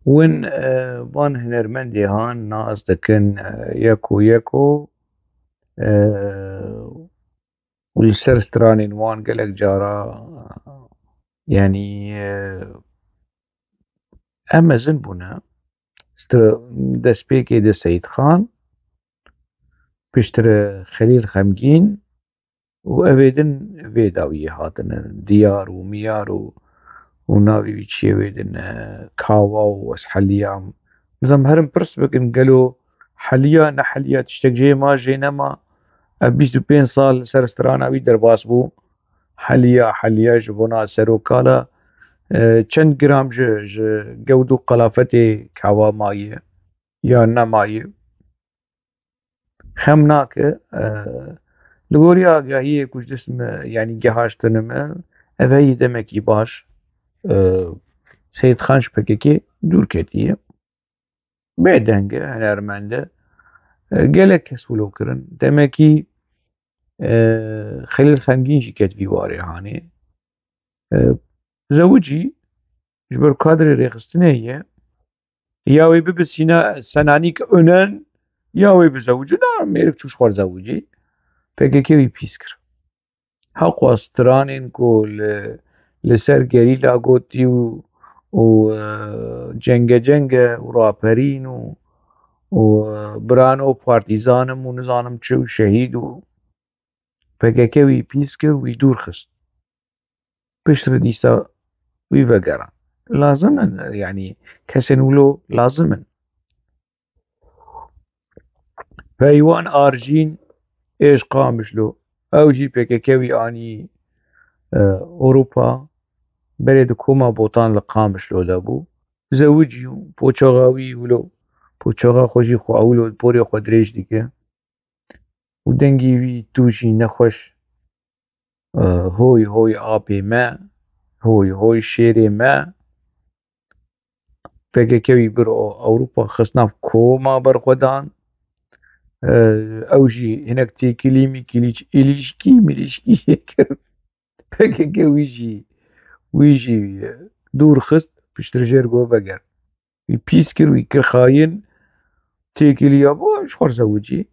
وين بان هنرمندي هان ناس دكن يكو يكو والسر ستراني وان قلق جارا يعني اما زنبونا دسبيكي دي سيد خان بيشتري خليل خمجين وأبيدن فيداوي هاتن ديار وميار وناوي بيتشي ويدن كاوا واسحليام نظام هرم برس بكن قالوا حليا نحليا تشتك جي ما جينا ما أبيش دو بين صال سرسترانا بي درباس بو حليا جبونا سروكالا چند جرام جودو قلافتي كاوا مايه يا نمايه خمناك لغوريا هي كوش جسم يعني جهاشتنم أفهي دمكي باش سيد خانش بككي دور كتية بيدنجة هنرمانده gelek kes ولو كرن دمكي خليل خمجين شي كتفي واري هاني زوجي جبر كادر ريخستنه هي ياوي ببسينا سنانيك önен ياوي بزوجي لا ميرك چوش خوار زوجي بككي وي بيسكر حق استرانين كو لسر جريلا قوتي و جنگه و راپرین و برانو پارتیزانم و نزانم چه و شهید و پککه وی پیس کر وی دور خست پشتر دیسا وی وگران لازمن يعني كسنولو لازمن فايوان ارجين ايش قامش له او جي بككوي اني اوروبا بلد كوما بوطان لقامش له دابو زوجي بوچاغاوي ولو بوچاغا خوشي خو اولو بوري خو دريش ديكه ودنگي وي توشي نخوش هوي هوي آبي ما هوي هوي شيري ما بككوي برو اوروبا خصنا كوما برخودان اوجي هناك تي كليمي كليش إليشكي مليشكي شكر بككوي ويجي دور خست بشترجير جو بقر بيسكر ويكر خاين تيكيلي ابو ايش خور زوجي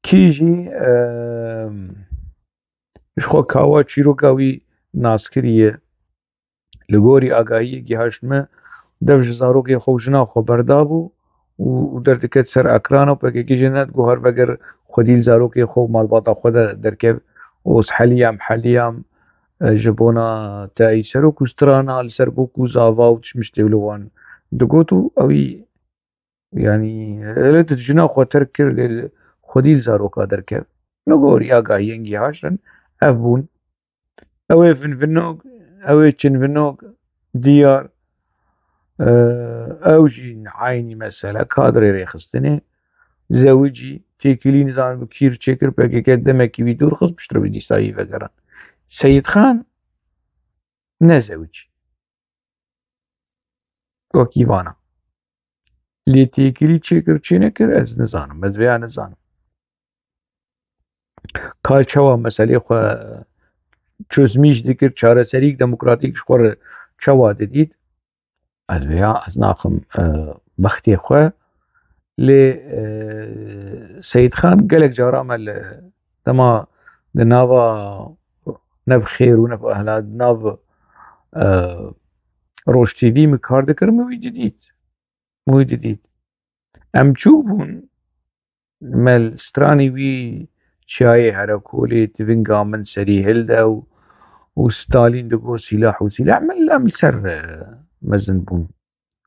كيجي ايش خو كاوا تشيرو كاوي ناسكريه لغوري اگاهي گهاشمه دفج زاروكي خوشنا خو بردابو و دردكت سر اكرانو بكي جنات گوهر بگر خوديل زاروكي خو مالباطا خود دركب وس حليام جبونا تاي سرو كسترانا لسربو كوزافا وتشمشتولوان دقوتو اوي يعني لت جنا خو تركر خوديل زاروكا دركب لغوري اگاهي انگي هاشن افبون اوي فنوك اوي فنوك ديار اوجي عيني مسألة كادري ريخستني زوجي تيكلي نظام بكير تشكر بكي قدمك بيدور خص بشتري بدي سايي فقران سيد خان نزوج وكيفانا لي تيكلي تشكر تشينكر از نزانم از بيا نزانم كال چوا مسألة خو چوزميش ديكر چارة سريك ديمقراطيك شخور چوا ديد از بيا از ناخم بختي خو لي سيد خان قالك جارا مال دما نافا نف خير ونف أهلا ناف روش تيفي مكار دكر موي جديد ام تشوفون مال ستراني وي شاي هركولي تفنقا من سري هلدا وستالين دقو سلاح وسلاح من ام سر مزن بون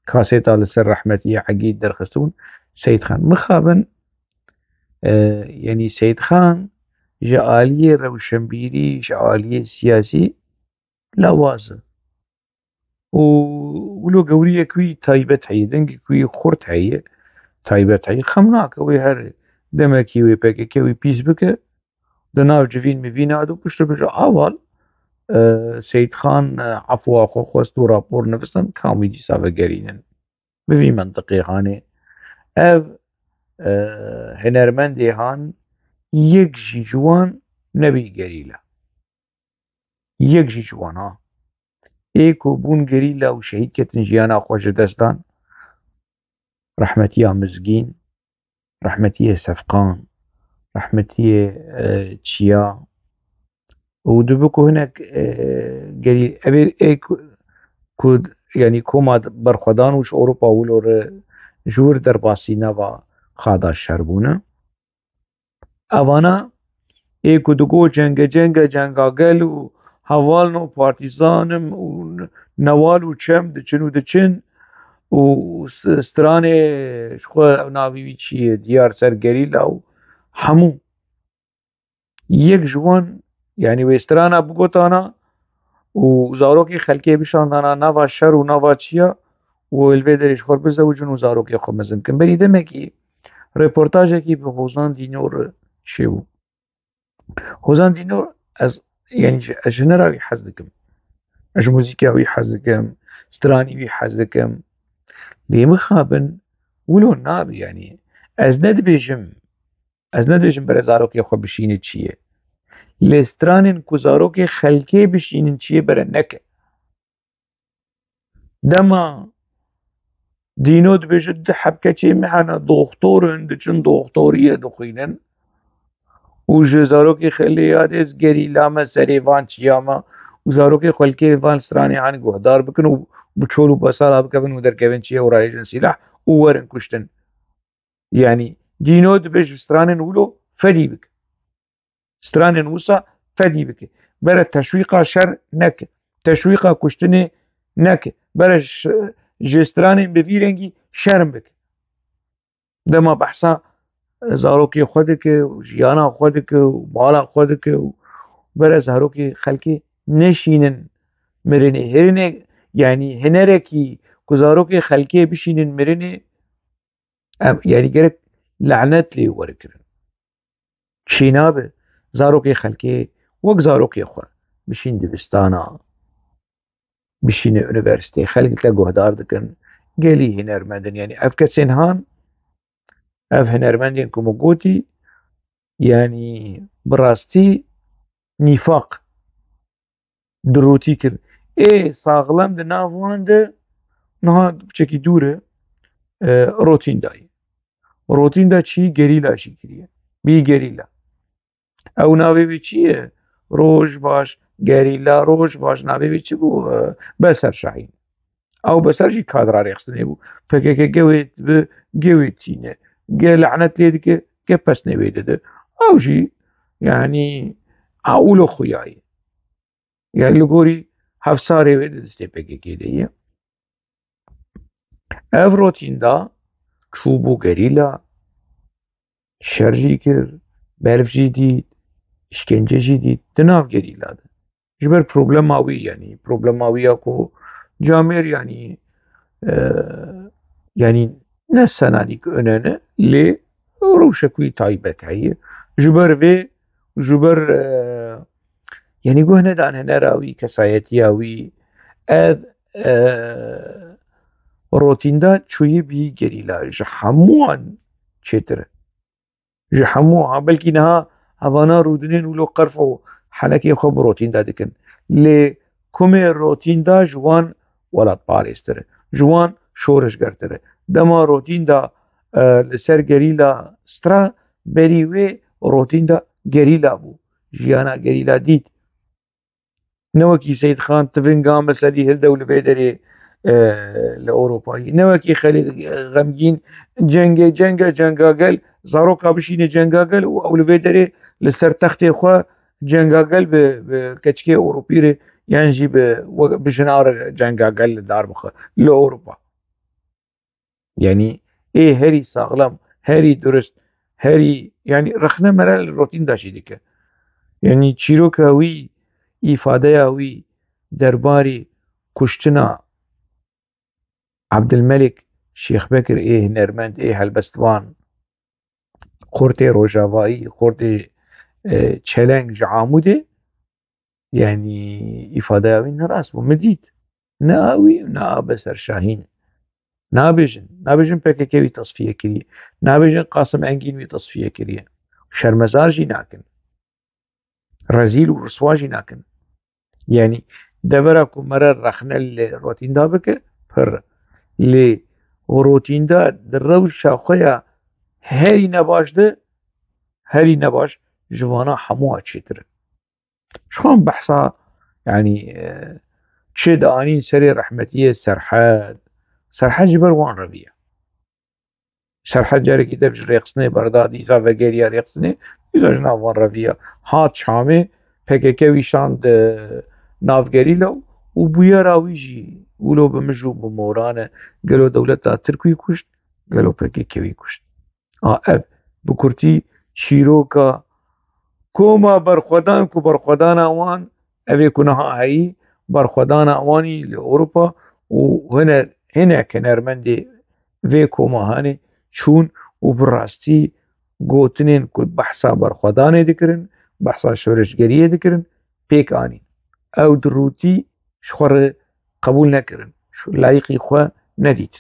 كاسيتا لسر رحمتي عقيد درخسون سيد خان مخابن يعني سيد خان جعالية روشنبيري جعالية سياسي لاوازه ولو قورية كوي تايبت هي دنگ كوي خورت هي تايبت هي خمناك وي هر دمكي وي بكي وي بيس بك دناو جفين مفينا ادو بشتر بشتر اول سيد خان عفوا خو خوستو رابور نفسن كامي دي سافا قرينن بفي منطقي هاني اف هنرمندي هان يك جي جوان نبي قريلة يك جي جوان ها ایکو بون گریلا و شهید کتن جیانا خوش دستان رحمتي مزگین رحمتي سفقان رحمتي تشيا ودبكو هناك قري أبي كود يعني كوما برخدان وش أوروبا ولور جور در باسينا و خادا الشربونة أوانا ايكو دقو جنگا قل و هوالن و پارتیزانم و نوال و چم دچن و دچن و ستران شخو ناوی چیه دیار سر گریلا و همو یک جوان يعني ويسترانا بوغوتانا وزاروكي خلكي بشاندانا نافا شر ونافا تشيا والفيدريش خور بزوجن وزاروكي خو مزن كم بري دمكي ريبورتاجكي بخوزان دينور شيو خوزان دينور از يعني جنراوي حزدكم اج موزيكاوي حزدكم سترانيوي حزدكم لي مخابن ولو نابي يعني از ندبيجم بري زاروكي خو بشيني تشيه لسترانن كوزاروكي خلكي بشينن تشيه بري نكه دما دينو دبيجد حبكتي معنا دكتور دچن دكتورية دخينن وجزاروكي خليات از گريلا ما سريفان تشياما وزاروكي خلكي فان ستراني عن قهدار بكن وبتشولو بسالة بكبن ودر كبن تشيه ورايجن سلاح وورن كشتن يعني دينو دبيج سترانن ولو فدي بك سترانن وسا فدي بك برا تشويقا شر نك تشويقا كشتني نك برا جسترانن بفيرنجي شرم بك دما بحثا زاروكي خودك وجيانا خودك ومالا خودك برز هروكي خلكي نشينن مرني هرني يعني هنركي كزاروكي خلكي بشينن مرني يعني جرك لعنت لي وركرن شينابه زاروكي خلكي وك زاروكي خو بشين دبستانا بشين يونيفرسيتي خلك تلاقوا هدار دكن قالي هنرمندن يعني افكسنهان اف هنرمندين كوموغوتي يعني براستي نفاق دروتي كر اي ساغلم ده نافوان ده نها بچكي دوره روتين داي روتين دا چي گريلا شي كريه بي گريلا او ناوي بي چي روش باش گريلا روش باش ناوي بي چي بو بسر شاهين او بسر جي كادرا ريخستني بو فكك قويت قويت تينه قال لعنت ليدك كبس نويده ده او جي يعني اولو خياي يعني لغوري هفساري ويد دستيبكي كيديه اف روتين دا چوبو گريلا شرجي كر برف جي ديد işkence jî dît di nav gerîla de ji ber problema wî yanî problema ku camer yanî ne senanîk önene lê rewşek wî taybet heye ji ber vê ji ber yanî guh nedan henera wî kesayetiya wî ev rotînda çûyî bî gerîla ji hemû wan çêtir e ji hemû belkî niha هەڤانا ڕوودنên wilo qerf û helekê xwe bi rotîn de dikin lê kumê rotîn da ji wan welatparêztir e ji wan şoreşgertir e dema rotîn da li ser gerîla stra berî wê rotîn da gerîla bû jiyana gerîla dît ne wekî Seyid Xan tivin game sedî hilde û li vê derê li Ewropayê ne wekî xelîl xemgîn cengagel zaroka bişîne cengagel û ew li vê derê li ser textê xwe cengagel bi keçikê Ewropî re yan jî bi jinar cengagel li dar bixe li Ewropa yanî ê herî saxlam herî durist herî yanî rexne mere li rotîn da jî dike yanî çîroka wî îfadeya wî derbarê kuştina Abdilmelik Şêxbekir ê hunermend ê helbestvan Xortê Rojavayî Xortê çeleng ji Amûdê yanî îfadeya wî nerast bû min dît ne a wî ne a Beser Şahîn nabêjin PKK wî tasfiye kiriye nabêjin Qasım Engîn wî tasfiye kiriye şermezar jî nakin rezîl û riswa jî nakin yanî دبره کو مره رخنه روتین دا بکه پر لی روتین دا در روش خویا هری نباش ده هری نباش جوانا همو چیتر شخون بحثا يعني تشد آنين سري رحمتية سرحد جبر وان ربيع سرحد جاري كتاب ريقصني برداد إيزا وغيريا ريقصني إيزا جنا وان ربيع هات شامي PKK ويشان نافگري لو وبويا راويجي ولو بمجو بمورانه قالوا دولتا تركوي كشت قالوا PKK وي كشت اب بكرتي شيروكا كوما برخودان كو برخودان اوان اوه كنها هاي برخودان اواني لأوروبا وهنا كنرمندي في كوما هاني چون وبراستي گوتنين كود بحثا برخودان دكرن بحثا شورشگريه دكرن بيك آنين او دروتي شخور قبول نكرن شو لايقي خوا نديت